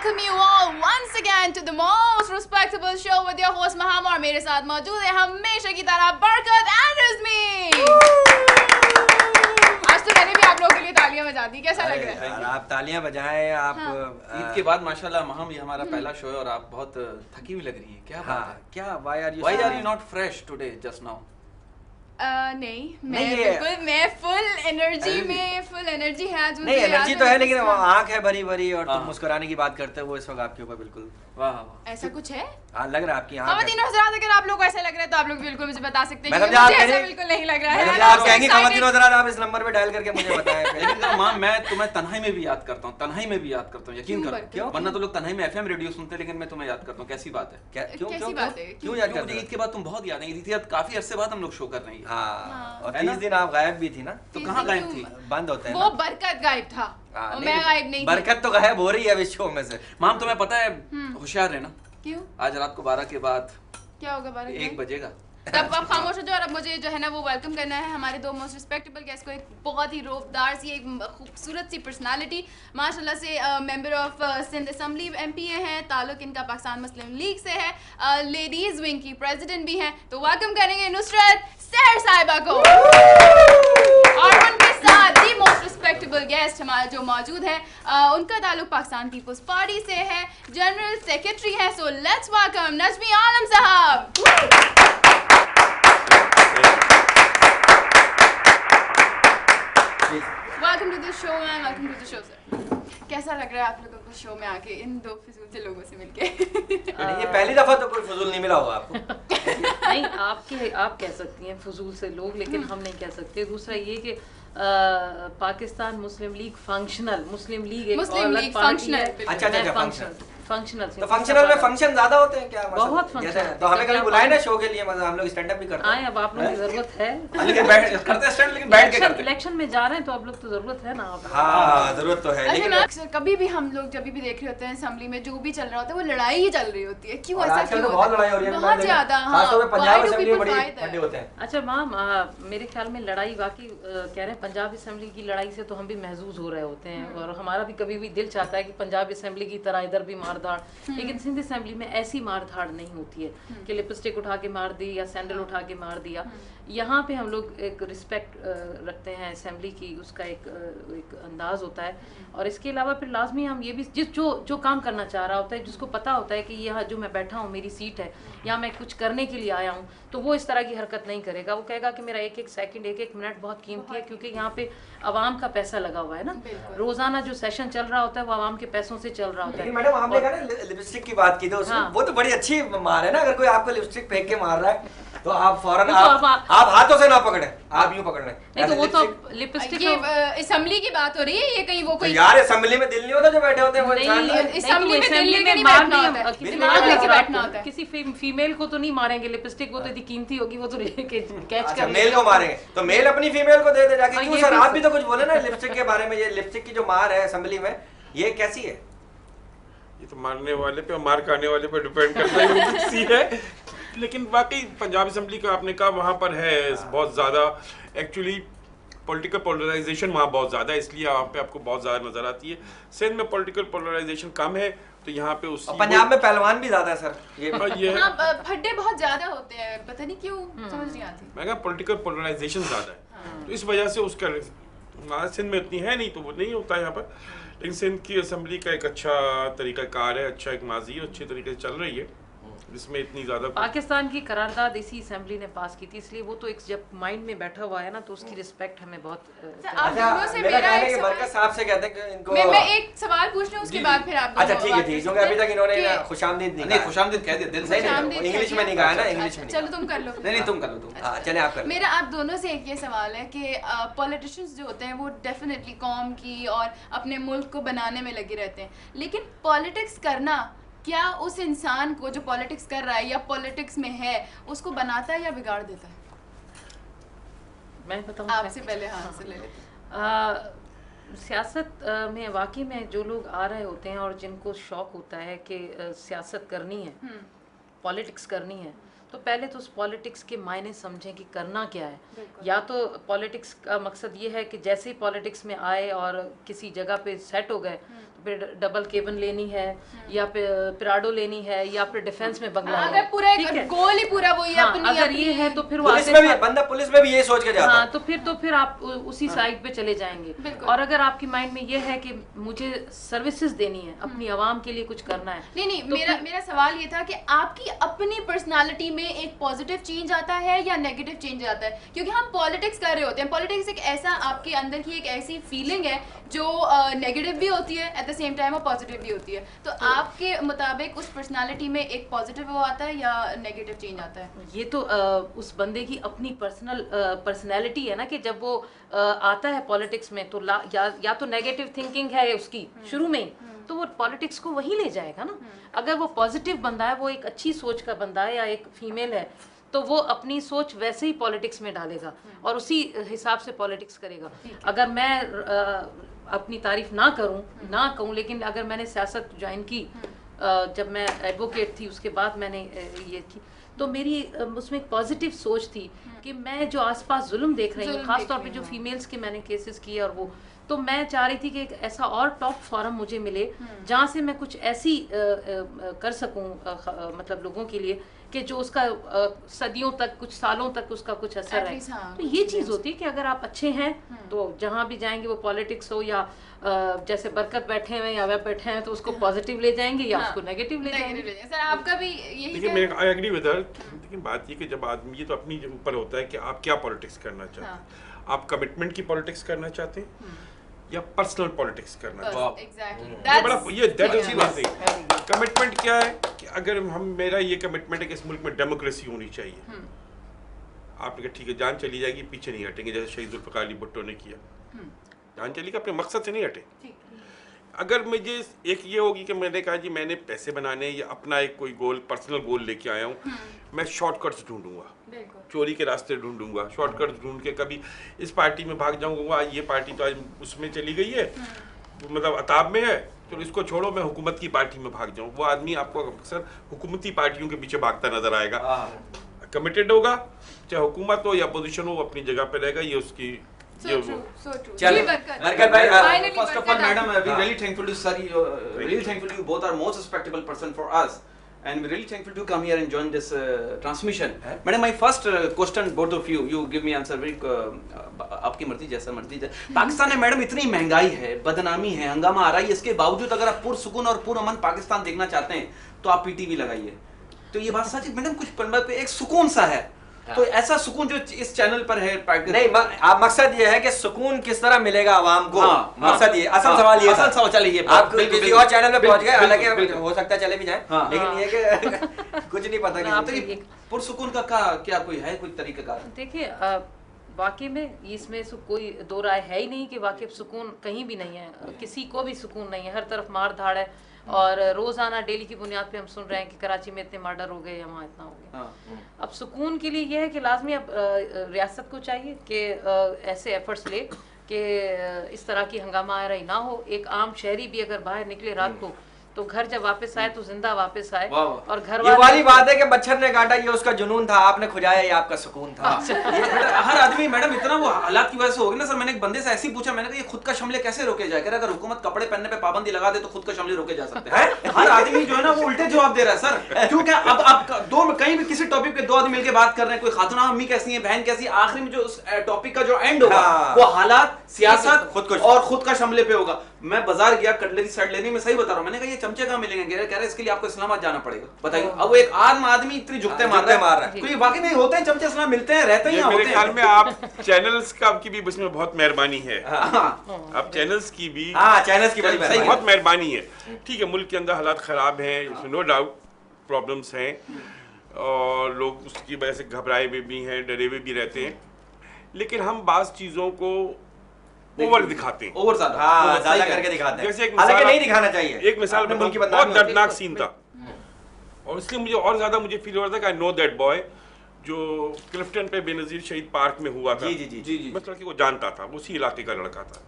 welcome you all once again to the most respectable show with your host Maham और मेरे साथ मौजूद है हमेशा की तरह बरकत and रज़मी। आज तो मैंने भी आप लोगों के लिए तालियां बजा दी, कैसा लग रहा है? आप तालियां बजाएं। आप ईद के बाद माशाल्लाह महम ये हमारा पहला शो है और आप बहुत थकी हुई लग रही हैं। क्या बात है? क्या why are you not fresh today just now? नहीं मैं फुल एनर्जी है आज। नहीं एनर्जी तो है लेकिन आंख है भरी भरी और तुम मुस्कुराने की बात करते हो वो इस वक्त आपके ऊपर बिल्कुल वाह ऐसा कुछ है। हाँ लग रहा है आपकी आंख। ख़वातीन हज़रात अगर आप लोग को ऐसा लग रहा है तो आप लोग बिल्कुल मुझे बता सकते हैं। मुझे ऐसा बिल्कुल नहीं लग रहा है। आप कहेंगे ख़वातीन हज़रात आप इस नंबर पे डायल करके मुझे बताएं। लेकिन मां मैं तुम्हें तन्हाई में भी याद करता हूँ, यकीन करो। वरना तो लोग तन्हाई में एफएम रेडियो सुनते हैं लेकिन मैं तुम्हें याद करता हूँ। कैसी बात है? क्यों याद करते हैं? ईद के बाद तुम बहुत याद है। ईद के बाद काफी अरसे बाद हम लोग शो कर रहे हैं। हाँ और 30 दिन आप गायब भी थी ना, तो कहाँ गायब थी? बंद होते हैं वो बरकत गायब था और मैं गायब नहीं थी। बरकत तो गायब हो रही है इस शो में से। माम तुम्हें पता है होशियार रहना। क्यों? आज रात को 12 के बाद क्या होगा? 12 1 बजेगा तब आप खामोश हो जाओ और अब मुझे जो है ना वो वेलकम करना है हमारे दो मोस्ट रिस्पेक्टेबल गेस्ट को। एक बहुत ही रोबदार सी एक खूबसूरत सी पर्सनालिटी माशाल्लाह से member of Sindh assembly MP हैं, ताल्लुक इनका पाकिस्तान मुस्लिम लीग से है, लेडीज विंग की प्रेसिडेंट भी हैं। तो वेलकम करेंगे नुसरत सहर साहिबा को और उनके साथ दी मोस्ट रिस्पेक्टेबल गेस्ट हमारा जो मौजूद है उनका ताल्लुक पाकिस्तान पीपल्स पार्टी से है, जनरल सेक्रेटरी है। So let's welcome Najmi Alam Sahab. Welcome to the show ma'am, welcome to the show sir. कैसा लग रहा है आप लोगों को शो में आके इन दो फिजूल से लोगों से मिलके? ये पहली दफा तो कोई फजूल नहीं मिला होगा आपको। नहीं आप कह सकती हैं फजूल से लोग, लेकिन हम नहीं कह सकते। दूसरा ये कि पाकिस्तान मुस्लिम लीग फंक्शनल मुस्लिम लीग एक अलग पार्टी है। अच्छा फंक्शनल तो फंक्शनल में फंक्शन ज्यादा होते हैं क्या? बहुत फंक्शन। तो हमें कभी बुलाए ना शो के लिए, मतलब हम लोग स्टैंड अप भी करते हैं। अब आप लोगों की जरूरत है लेकिन करते स्टैंड लेकिन बैठ के करते। इलेक्शन में जा रहे हैं तो आप लोग तो जरूरत है ना। हाँ जरूरत तो है। लेकिन अक्सर कभी भी हम लोग जब भी देख रहे होते हैं असेंबली में जो भी चल रहा होता है वो लड़ाई ही चल रही होती है। क्यों ऐसा क्यों? बहुत लड़ाई हो रही है, बहुत ज्यादा। पंजाब असेंबली में बड़ी फटे होते हैं। अच्छा मैम मेरे ख्याल में लड़ाई वाकई कह रहे हैं पंजाब असेंबली की लड़ाई से तो हम भी महसूस हो रहे होते हैं और हमारा भी कभी भी दिल चाहता है कि पंजाब असेंबली की तरह इधर भी मार धाड़, लेकिन सिंध असेंबली में ऐसी मार धाड़ नहीं होती है कि लिपस्टिक उठा के मार दी या सैंडल उठा के मार दिया। यहाँ पे हम लोग एक रिस्पेक्ट रखते हैं असेंबली की, उसका एक अंदाज होता है। और इसके अलावा फिर लाजमी हम ये भी जो काम करना चाह रहा होता है, जिसको पता होता है कि यहाँ जो मैं बैठा हूँ मेरी सीट है, यहाँ मैं कुछ करने के लिए आया हूँ, तो वो इस तरह की हरकत नहीं करेगा। वो कहेगा कि मेरा एक एक सेकंड एक एक मिनट बहुत कीमती है क्योंकि यहाँ पे आवाम का पैसा लगा हुआ है ना। रोजाना जो सेशन चल रहा होता है वो आवाम के पैसों से चल रहा होता है। मैडम आपने कहा ना लिपस्टिक की बात की, तो वो तो बड़ी अच्छी मार है ना। अगर कोई आपको लिपस्टिक फेंक के मार रहा है तो आप फौरन आप हाथों से ना पकड़े, आप यूं पकड़ रहे हैं। नहीं तो वो तो लिपस्टिक ये असेंबली की बात हो रही है, ये कहीं वो कोई यार असेंबली में दिल नहीं होता जो बैठे होते हैं वो इंसान। असेंबली में दिल लेके नहीं बैठना होता है। किसी फीमेल को तो नहीं मारेंगे लिपस्टिक, वो तो इतनी कीमती होगी, वो तो कैच कर मेल को मारेंगे तो मेल अपनी फीमेल को दे दे जाके। क्यों सर आप भी तो कुछ बोले ना लिपस्टिक के बारे में। ये लिपस्टिक की जो मार है असेंबली में ये कैसी है? ये तो मारने वाले पे और मार खाने वाले पे डिपेंड करता है। लेकिन वाकई पंजाब असेंबली का आपने कहा वहाँ पर है बहुत ज़्यादा एक्चुअली पॉलिटिकल पोलराइजेशन वहाँ बहुत ज़्यादा है, इसलिए वहाँ पे आपको बहुत ज़्यादा नज़र आती है। सिंध में पॉलिटिकल पोलराइजेशन कम है तो यहाँ पे उस पंजाब में पहलवान भी ज़्यादा है सर। ये फड्डे बहुत ज़्यादा होते हैं, पता नहीं क्यों समझ नहीं आती। मैं कहा पॉलिटिकल पोलराइजेशन ज़्यादा है तो इस वजह से उसका सिंध में इतनी है नहीं तो वो नहीं होता है यहाँ पर। लेकिन सिंध की असेंबली का एक अच्छा तरीक़ाकार है, अच्छा एक माजी है, अच्छे तरीके से चल रही है जिसमें इतनी ज्यादा। पाकिस्तान की करारदाद इसी असेंबली ने पास की थी, इसलिए वो तो एक जब माइंड में बैठा हुआ है ना तो उसकी रिस्पेक्ट हमें बहुत। बरकत साहब से कहते हैं कि इनको मैं एक सवाल पूछ लूं उसके बाद फिर आप। अच्छा ठीक है क्योंकि अभी तक इन्होंने खुशामदीद नहीं खुशामदीद कह दिया दिल से, इंग्लिश में नहीं कहा ना, इंग्लिश में। चलो तुम कर लो। नहीं तुम कर लो तुम। चले आप कर लो। मेरा आप दोनों से एक ये सवाल है कि पॉलिटिशियंस जो होते हैं वो डेफिनेटली कौम की और अपने मुल्क को बनाने में लगे रहते हैं, लेकिन पॉलिटिक्स करना क्या उस इंसान को जो पॉलिटिक्स कर रहा है या पॉलिटिक्स में है उसको बनाता है या बिगाड़ देता है? मैं बताऊं आपसे पहले हाँ से ले लेते। सियासत में वाकई में जो लोग आ रहे होते हैं और जिनको शौक होता है कि सियासत करनी है, पॉलिटिक्स करनी है, तो पहले तो उस पॉलिटिक्स के मायने समझें कि करना क्या है। या तो पॉलिटिक्स का मकसद ये है कि जैसे ही पॉलिटिक्स में आए और किसी जगह पे सेट हो गए फिर डबल केबन लेनी है या फिर पिराडो लेनी है या फिर डिफेंस में बंगला अगर पूरा एक गोल ही पूरा वही है अपनी अगर ये है तो फिर पुलिस में भी बंदा पुलिस में भी ये सोच के जाता है। हाँ, तो फिर आप उसी साइड पे चले जाएंगे। और अगर आपकी माइंड में ये है कि मुझे सर्विसेज देनी है, अपनी आवाम के लिए कुछ करना है, नहीं तो मेरा सवाल ये था कि आपकी अपनी पर्सनालिटी में एक पॉजिटिव चेंज आता है या नेगेटिव चेंज आता है? क्योंकि हम पॉलिटिक्स कर रहे होते हैं, पॉलिटिक्स एक ऐसा आपके अंदर की एक ऐसी फीलिंग है जो नेगेटिव भी होती है एट द सेम टाइम और पॉजिटिव भी होती है। तो आपके मुताबिक उस पर्सनालिटी में एक पॉजिटिव वो आता है या नेगेटिव चेंज आता है? ये तो उस बंदे की अपनी पर्सनैलिटी है ना, कि जब वो आता है पॉलिटिक्स में तो या तो नेगेटिव थिंकिंग है उसकी शुरू में ही, तो वो पॉलिटिक्स को वही ले जाएगा ना। अगर वो पॉजिटिव बंदा है, वो एक अच्छी सोच का बंदा है या एक फीमेल है, तो वो अपनी सोच वैसे ही पॉलिटिक्स में डालेगा और उसी हिसाब से पॉलिटिक्स करेगा। अगर मैं अपनी तारीफ ना कहूँ, लेकिन अगर मैंने सियासत ज्वाइन की जब मैं एडवोकेट थी, उसके बाद मैंने ये की, तो मेरी उसमें एक पॉजिटिव सोच थी कि मैं जो आसपास जुल्म देख रही हूँ, खासतौर पे जो फीमेल्स के मैंने केसेस किए, और वो तो मैं चाह रही थी कि एक ऐसा और टॉप फोरम मुझे मिले जहाँ से मैं कुछ ऐसी कर सकूँ मतलब लोगों के लिए कि जो उसका सदियों तक, कुछ सालों तक उसका कुछ असर है। तो ये चीज़ होती है कि अगर आप अच्छे हैं तो जहाँ भी जाएंगे, वो पॉलिटिक्स हो या जैसे बरकत बैठे हुए या वे बैठे हैं, तो उसको पॉजिटिव ले जाएंगे या उसको नेगेटिव ले जाएंगे। सर आपका भी यही? देखिए मैं आई एग्री विद हर, लेकिन बात ये कि जब आदमी, ये तो अपनी ऊपर होता है कि आप क्या पॉलिटिक्स करना चाहते हैं। आप कमिटमेंट की पॉलिटिक्स करना चाहते हैं या पर्सनल पॉलिटिक्स करना चाहते हैं? एग्जैक्टली, बड़ा ये दैट इज बात है। कमिटमेंट क्या है कि अगर मेरा ये कमिटमेंट है कि इस मुल्क में डेमोक्रेसी होनी चाहिए, आपने कहा ठीक है, जान चली जाएगी, पीछे नहीं हटेंगे, जैसे शहीद जुल्फ़िकार अली भुट्टो ने किया, जान चली गई, अपने मकसद से नहीं हटे। अगर मुझे एक ये होगी कि मैंने कहा जी मैंने पैसे बनाने या अपना एक कोई गोल, पर्सनल गोल लेके आया हूँ, मैं शॉर्टकट्स ढूंढूंगा, चोरी के रास्ते ढूंढूंगा, शॉर्टकट्स ढूंढ के कभी इस पार्टी में भाग जाऊंगा, ये पार्टी तो आज उसमें चली गई है, मतलब अताब में है, तो इसको छोड़ो, मैं हुकूमत की पार्टी में भाग जाऊँ। वो आदमी आपको अक्सर हुकूमती पार्टियों के पीछे भागता नजर आएगा। कमिटेड होगा, चाहे हुकूमत हो या अपोजिशन हो, अपनी जगह पे रहेगा। ये उसकी First of all, madam, we really thankful to sir. Really thankful to you. Both are most respectable person for us, and we really thankful to come here and join this transmission. Madam, my first question, both of you, you give me answer very. आपकी मर्जी, जैसा मर्जी। पाकिस्तान में madam इतनी महंगाई है, बदनामी है, हंगामा आ रहा है, इसके बावजूद अगर आप पुरसुकून और पुरअमन पाकिस्तान देखना चाहते हैं तो आप पीटीवी लगाइए। तो ये बात सच है मैडम, कुछ पल पे एक सुकून सा है। तो ऐसा सुकून जो इस चैनल पर है नहीं, आप मकसद ये है कि सुकून किस तरह मिलेगा आवाम को। मकसद ये, असल सवाल ये, असल सवाल चलिए, आप किसी और चैनल पे पहुंच गए, हालांकि हो सकता है चले भी जाएं, लेकिन ये कि कुछ नहीं पता कि पुरसुकून का क्या कोई है कोई तरीकाकार? देखिए वाकई में इसमें कोई दो राय है ही नहीं कि वाकई सुकून कहीं भी नहीं है, किसी को भी सुकून नहीं है, हर तरफ मार धाड़ है। और रोज़ाना डेली की बुनियाद पे हम सुन रहे हैं कि कराची में इतने मर्डर हो गए या वहाँ इतना हो गया। अब सुकून के लिए यह है कि लाजमी अब रियासत को चाहिए कि ऐसे एफर्ट्स ले कि इस तरह की हंगामा आराई ना हो। एक आम शहरी भी अगर बाहर निकले रात को तो घर जब वापस आए तो जिंदा वापस आए। और घर ये वाली बात है कि मच्छर ने काटा, ये उसका जुनून था, आपने खुजाया, ये आपका सुकून था। हर आदमी मैडम इतना वो हालात की वजह से हो गया ना सर। मैंने एक बंदे से ऐसी पूछा, मैंने कहा ये खुद का शमले कैसे रोके जाए? अगर हुकूमत कपड़े पहनने पे पाबंदी लगा दे तो खुद का शमले रोके जा सकते हैं। हर आदमी जो है ना वो उल्टे जवाब दे रहा है सर। क्योंकि अब आप दो कहीं भी किसी टॉपिक पे दो आदमी मिलकर बात कर रहे हैं, कोई खातून अम्मी कैसी है, बहन कैसी, आखिरी में जो उस टॉपिक का जो एंड होगा वो हालात, सियासत और खुद का शमले पे होगा। मैं बाजार गया कटलरी सेट लेने में, सही बता रहा हूँ, मैंने कहा ये चमचे कहाँ मिलेंगे? कह रहे इसके लिए आपको इस्लामाबाद जाना पड़ेगा। बताइए, अब वो एक आम आदमी इतनी झुकते मार रहा है, तो ये वाकई में होते हैं चमचे, इस्लाम मिलते हैं, रहते हैं। मेरे ख्याल में आप चैनल्स का की भी इसमें बहुत मेहरबानी है। आप चैनल्स की भी बहुत मेहरबानी है। ठीक है, मुल्क के अंदर हालात खराब हैं, नो डाउट प्रॉब्लम्स हैं, और लोग उसकी वजह से घबराए हुए भी हैं, डरे हुए भी रहते हैं, लेकिन हम बाज़ चीज़ों को ओवर दिखाते हैं, ओवर ज्यादा करके दिखाते हैं, जैसे एक हालांकि नहीं दिखाना चाहिए। एक मिसाल बहुत दर्दनाक सीन था, और इसलिए मुझे और ज्यादा मुझे फील हो रहा था कि आई नो दैट बॉय जो क्लिफ्टन पे बेनजीर शहीद पार्क में हुआ था। जी। मैं लड़के को जानता था, उसी इलाके का लड़का था।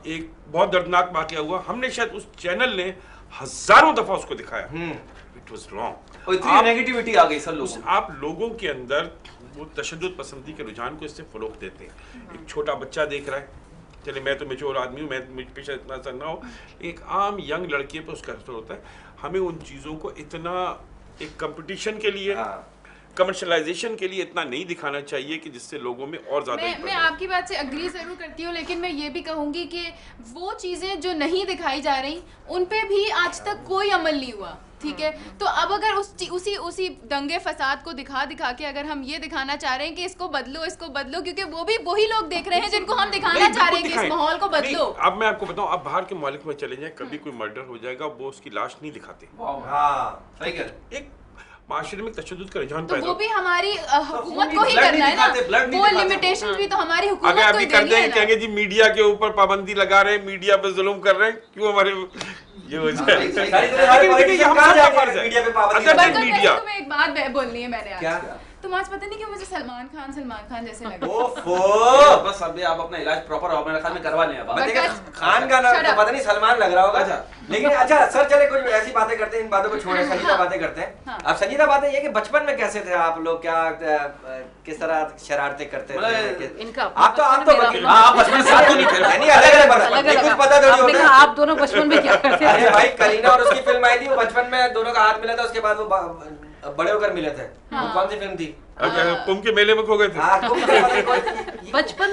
एक बहुत दर्दनाक वाकया हुआ, हमने शायद उस चैनल ने हजारों दफा उसको दिखाया। इट वाज रॉन्ग, इतनी नेगेटिविटी आ गई सर लोगों। आप लोगों के अंदर वो तशद्दुद पसंदी के रुझान को इससे फरोग देते हैं। एक छोटा बच्चा देख रहा है, चले मैं तो मेच्योर आदमी हूँ, मैं मुझ पे शायद इतना असर ना हो, एक आम यंग लड़के पे उसका असर होता है। हमें उन चीज़ों को इतना एक कंपटीशन के लिए, कमर्शलाइजेशन के लिए इतना नहीं दिखाना चाहिए कि जिससे लोगों में और ज़्यादा। मैं आपकी बात से अग्री ज़रूर करती हूँ, लेकिन मैं ये भी कहूँगी कि वो चीज़ें जो नहीं दिखाई जा रही उन पे भी आज तक कोई अमल नहीं हुआ, ठीक है। तो अब अगर उसी दंगे फसाद को दिखा के अगर हम ये दिखाना चाह रहे हैं कि इसको बदलो, क्योंकि वो भी वही लोग देख रहे हैं जिनको हम दिखाना चाह रहे हैं कि इस माहौल को बदलो। अब मैं आपको बताऊं, अब बाहर के मुल्क में चले जाएं, कभी कोई मर्डर हो जाएगा वो उसकी लाश नहीं दिखाते। एक माशरे में तशद्दुद का रुझान पैदा, वो भी हमारी हुकूमत को ही करना है ना, वो लिमिटेशंस भी तो हमारी हुकूमत को ही अभी कर देंगे, कहेंगे जी मीडिया के ऊपर पाबंदी लगा रहे हैं, मीडिया पे जुल्म कर रहे हैं, क्यों हमारे ये हो जाए। मीडिया तुम्हें एक बात बोलनी है मैंने आज, तुम आज पता नहीं क्यों मुझे सलमान खान जैसे लगे। बस अभी आप अपना इलाज प्रॉपर मेरे ख्याल में करवा लें। खान का नाम तो पता नहीं सलमान लग रहा होगा, लेकिन अच्छा सर चले कुछ ऐसी बातें करते हैं, इन बातों को छोड़े संजीदा बातें करते हैं। अब संजीदा बातें ये कि बचपन में कैसे थे आप लोग, क्या किस तरह शरारतें करते थे? आप बचपन साथ तो नहीं थे, नहीं अलग कुछ पता थोड़ी होता है। आप दोनों बचपन में क्या करते थे? अरे भाई करीना और उसकी फिल्म आई थी, वो बचपन में दोनों का हाथ मिला था, उसके बाद वो बड़े होकर मिले थे। वो कौन सी फिल्म थी? कुंभ के मेले में खो गए थे। बचपन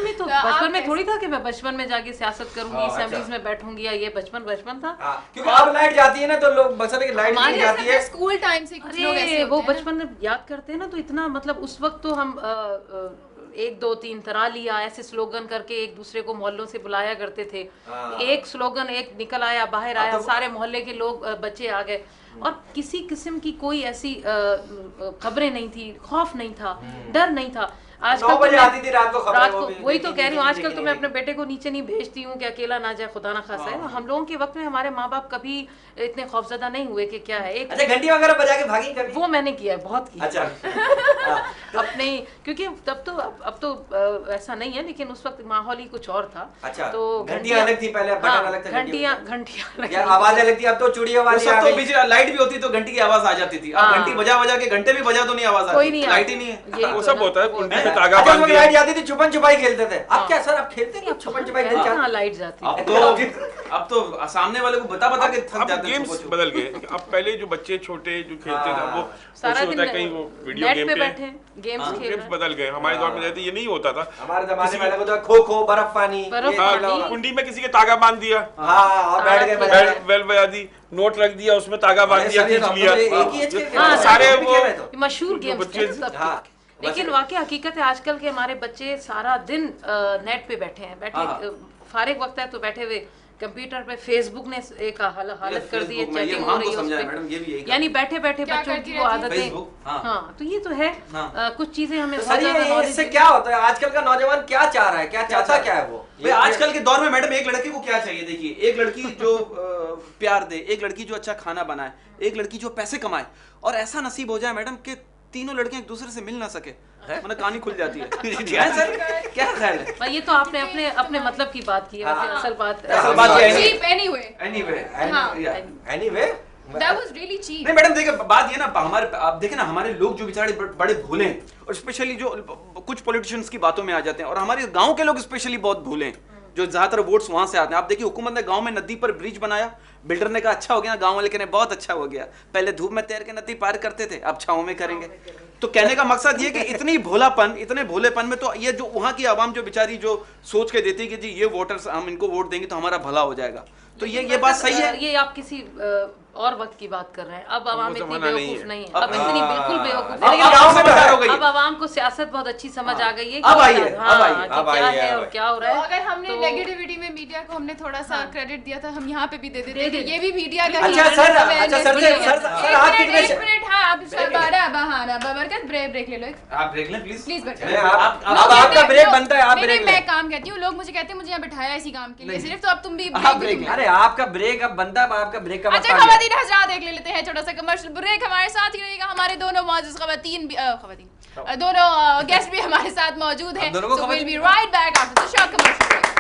में थोड़ी था कि मैं बचपन में जाके सियासत करूंगी, असेंबलीज में बैठूंगी, या ये बचपन था। क्योंकि अब लाइट जाती है ना तो लोग बस कि लाइट नहीं जाती है। स्कूल टाइम से कुछ लोग ऐसे वो बचपन में याद करते हैं ना, तो इतना मतलब उस वक्त तो हम 1 2 3 तरा लिया ऐसे स्लोगन करके एक दूसरे को मोहल्लों से बुलाया करते थे। एक स्लोगन एक निकल आया, बाहर आया, सारे मोहल्ले के लोग बच्चे आ गए, और किसी किस्म की कोई ऐसी खबरें नहीं थी, खौफ नहीं था, डर नहीं था। आजकल 9 बजे आती थी रात को वही तो कह रही हूँ, आजकल तो मैं अपने बेटे को नीचे नहीं भेजती हूँ कि अकेला ना जाए, खुदा ना खासा है। हम लोगों के वक्त में हमारे माँ बाप कभी इतने खौफजदा नहीं हुए कि क्या है। एक घंटी वगैरह बजा के भागी कभी? वो मैंने किया है, बहुत किया। अच्छा। अपने क्योंकि अब तो ऐसा नहीं है, लेकिन उस वक्त माहौल ही कुछ और था। अच्छा, तो घंटियां अलग थी पहले, बटन अलग था, घंटियां आवाज अलग थी। अब तो चूड़ियों वाली आ गई, तो लाइट भी होती तो घंटी की आवाज आ जाती थी। अब घंटी बजा के घंटे भी बजा तो नहीं आवाज आती, कोई नहीं, लाइट ही नहीं है। वो सब होता है, कुंडी में धागा बांध दिया। लाइट जाती थी, छुपन छुपाई खेलते थे। अब क्या सर, अब खेलते नहीं, अब छुपन छुपाई खेलते हैं। लाइट जाती अब तो सामने वाले को बता के थक जाते हैं। गेम्स बदल गए। अब पहले जो बच्चे छोटे जो खेलते थे, वो सारा दिन कहीं वो वीडियो गेम पे बैठे गेम्स बदल गए। हमारे दौर में ये नहीं होता था। हमारे जमाने में लगता था खो खो, बर्फ पानी, कुंडी में किसी के तागा बांध दिया, और बैठ गए, बेल बजा दी, नोट रख दिया, उसमें तागा बांध दिया, खींच लिया, सारे वो मशहूर गेम्स। लेकिन वाकई हकीकत है, आजकल के हमारे बच्चे सारा दिन नेट पे बैठे हैं, फारिग वक्त है तो बैठे हुए कंप्यूटर पे। फेसबुक ने एक हालत कर दी है, चैटिंग हो रही है उसपे, यानी बैठे बैठे बच्चों की वो आदतें। हाँ, तो ये तो है। कुछ चीजें हमें इससे क्या होता है, आजकल का नौजवान क्या चाह रहा है, क्या चाहता क्या है वो? भाई आजकल के दौर में मैडम एक लड़की को क्या चाहिए? देखिए, एक लड़की जो प्यार दे, एक लड़की जो अच्छा खाना बनाए, एक लड़की जो पैसे कमाए, और ऐसा नसीब हो जाए मैडम कि तीनों लड़कियां एक दूसरे से मिल ना सके, मतलब कहानी खुल जाती है। सर क्या ख्याल है? ये तो आपने अपने मतलब की बात की है, असल बात anyway That was really cheap. नहीं मैडम, देखिए बात ये ना, आप देखें ना, हमारे लोग जो बेचारे बड़े भोले हैं, और स्पेशली जो कुछ पॉलिटिशियंस की बातों में आ जाते हैं, और हमारे गांव के लोग स्पेशली बहुत भोले हैं, जो ज्यादातर वोट्स वहां से आते हैं। आप देखिए, हुकूमत ने गांव में नदी पर ब्रिज बनाया, बिल्डर ने कहा अच्छा हो गया, गांव वाले कहने बहुत अच्छा हो गया, पहले धूप में तैर के नदी पार करते थे, अब छांव में करेंगे। तो कहने का मकसद ये कि इतने भोलेपन में तो ये जो वहां की आवाम जो बेचारी जो सोच के देती कि जी ये वोटर्स, हम इनको वोट देंगे तो हमारा भला हो जाएगा, तो ये बात सही है। ये आप किसी और वक्त की बात कर रहे हैं। अब आवाम इतनी बेवकूफ नहीं है, अब इतनी बिल्कुल बेवकूफ नहीं। अब आवाम को सियासत बहुत अच्छी समझ आ गई है, क्या है और क्या हो रहा है। अगर हमने नेगेटिविटी में मीडिया को हमने थोड़ा सा क्रेडिट दिया था, हम यहाँ पे भी दे देते हैं, ये भी मीडिया का। ब्रेक ले लो, आप ब्रेक लें प्लीज। आपका ब्रेक बनता है, आप ब्रेक लें। मैं काम कहती हूँ, लोग मुझे कहते हैं मुझे यहाँ बिठाया इसी काम के लिए सिर्फ, तो अब तुम भी अरे आपका ब्रेक अब बनता है, आपका ब्रेक का अच्छा खवातीन हज़रात, देख लेते हैं छोटा सा कमर्शियल ब्रेक। हमारे साथ ही रहेगा, हमारे दोनों मौजूद खवातीन दोनों गेस्ट भी हमारे साथ मौजूद हैं। So we'll be right back after the short commercial break.